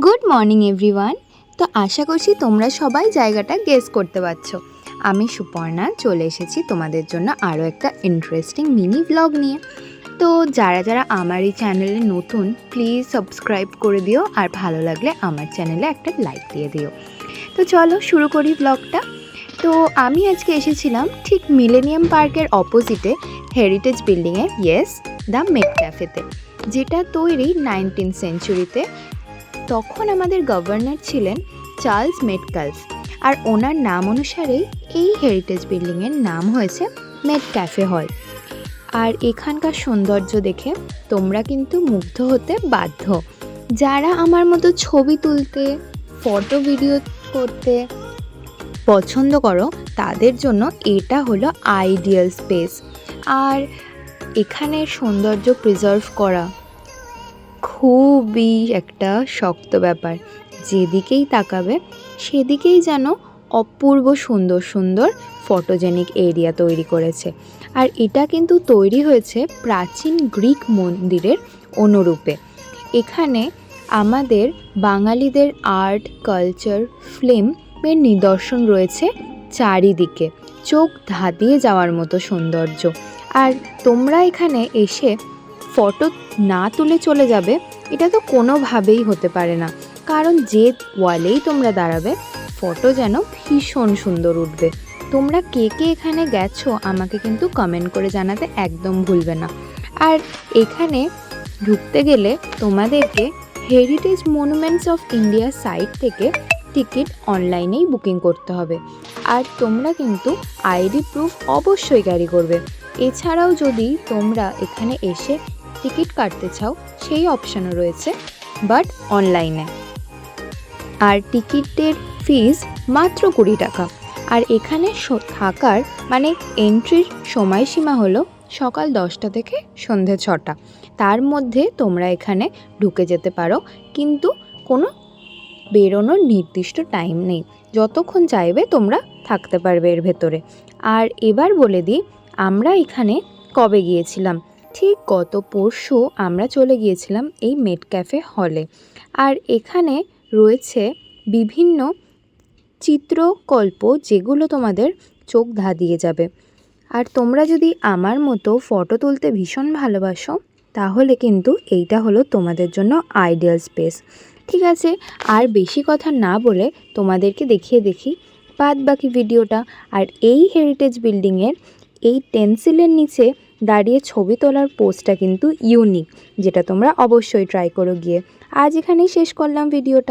Good morning everyone. তো আশা করছি তোমরা সবাই জায়গাটা গেস করতে পারছো। আমি সুপর্ণা চলে এসেছি তোমাদের জন্য আরও একটা ইন্টারেস্টিং মিনি ভ্লগ নিয়ে। তো যারা যারা আমার এই চ্যানেলে নতুন, প্লিজ সাবস্ক্রাইব করে দিও, আর ভালো লাগলে আমার চ্যানেলে একটা লাইক দিয়ে দিও। তো চলো শুরু করি ভ্লগটা। তো আমি আজকে এসেছিলাম ঠিক মিলেনিয়াম পার্কের অপোজিটে হেরিটেজ বিল্ডিংয়ে, ইয়েস, দ্য মেট ক্যাফেতে, যেটা তৈরি 19th সেঞ্চুরিতে। তখন আমাদের গভর্নর ছিলেন চার্লস মেটকালফ, আর ওনার নাম অনুসারেই এই হেরিটেজ বিল্ডিংয়ের নাম হয়েছে মেট ক্যাফে হল। আর এখানকার সৌন্দর্য দেখে তোমরা কিন্তু মুগ্ধ হতে বাধ্য। যারা আমার মতো ছবি তুলতে, ফটো ভিডিও করতে পছন্দ করো, তাদের জন্য এটা হলো আইডিয়াল স্পেস। আর এখানের সৌন্দর্য প্রিজার্ভ করা খুবই একটা শক্ত ব্যাপার। যেদিকেই তাকাবে সেদিকেই যেন অপূর্ব সুন্দর সুন্দর ফটোজেনিক এরিয়া তৈরি করেছে। আর এটা কিন্তু তৈরি হয়েছে প্রাচীন গ্রিক মন্দিরের অনুরূপে। এখানে আমাদের বাঙালিদের আর্ট, কালচার, ফিল্মের নিদর্শন রয়েছে চারিদিকে, চোখ ধাঁধিয়ে যাওয়ার মতো সৌন্দর্য। আর তোমরা এখানে এসে ফটো না তুলে চলে যাবে, এটা তো কোনোভাবেই হতে পারে না। কারণ যে ওয়ালেই তোমরা দাঁড়াবে, ফটো যেন ভীষণ সুন্দর উঠবে। তোমরা কে কে এখানে গেছো আমাকে কিন্তু কমেন্ট করে জানাতে একদম ভুলবে না। আর এখানে ঢুকতে গেলে তোমাদেরকে heritage monuments of India site থেকে টিকিট অনলাইনেই বুকিং করতে হবে। আর তোমরা কিন্তু আইডি প্রুফ অবশ্যই ক্যারি করবে। এছাড়াও যদি তোমরা এখানে এসে টিকিট কাটতে চাও, সেই অপশানও রয়েছে, বাট অনলাইনে। আর টিকিটের ফিস মাত্র 20 টাকা। আর এখানে থাকার মানে এন্ট্রির সময়সীমা হলো সকাল 10টা থেকে সন্ধে 6টা। তার মধ্যে তোমরা এখানে ঢুকে যেতে পারো, কিন্তু কোনো বেরোনোর নির্দিষ্ট টাইম নেই। যতক্ষণ চাইবে তোমরা থাকতে পারবে এর ভেতরে। আর এবার বলে দিই আমরা এখানে কবে গিয়েছিলাম। ঠিক গত পরশু আমরা চলে গিয়েছিলাম এই মেট ক্যাফে হলে। আর এখানে রয়েছে বিভিন্ন চিত্রকল্প, যেগুলো তোমাদের চোখ ধাঁধিয়ে যাবে। আর তোমরা যদি আমার মতো ফটো তুলতে ভীষণ ভালোবাসো, তাহলে কিন্তু এইটা হলো তোমাদের জন্য আইডিয়াল স্পেস। ঠিক আছে, আর বেশি কথা না বলে তোমাদেরকে দেখিয়ে দেখি বাদ বাকি ভিডিওটা। আর এই হেরিটেজ বিল্ডিংয়ের এই টেন্সিলের নিচে দাঁড়িয়ে ছবি তোলার পোজটা কিন্তু ইউনিক, যেটা তোমরা অবশ্যই ট্রাই করো গিয়ে। আজ এখানেই শেষ করলাম ভিডিওটা।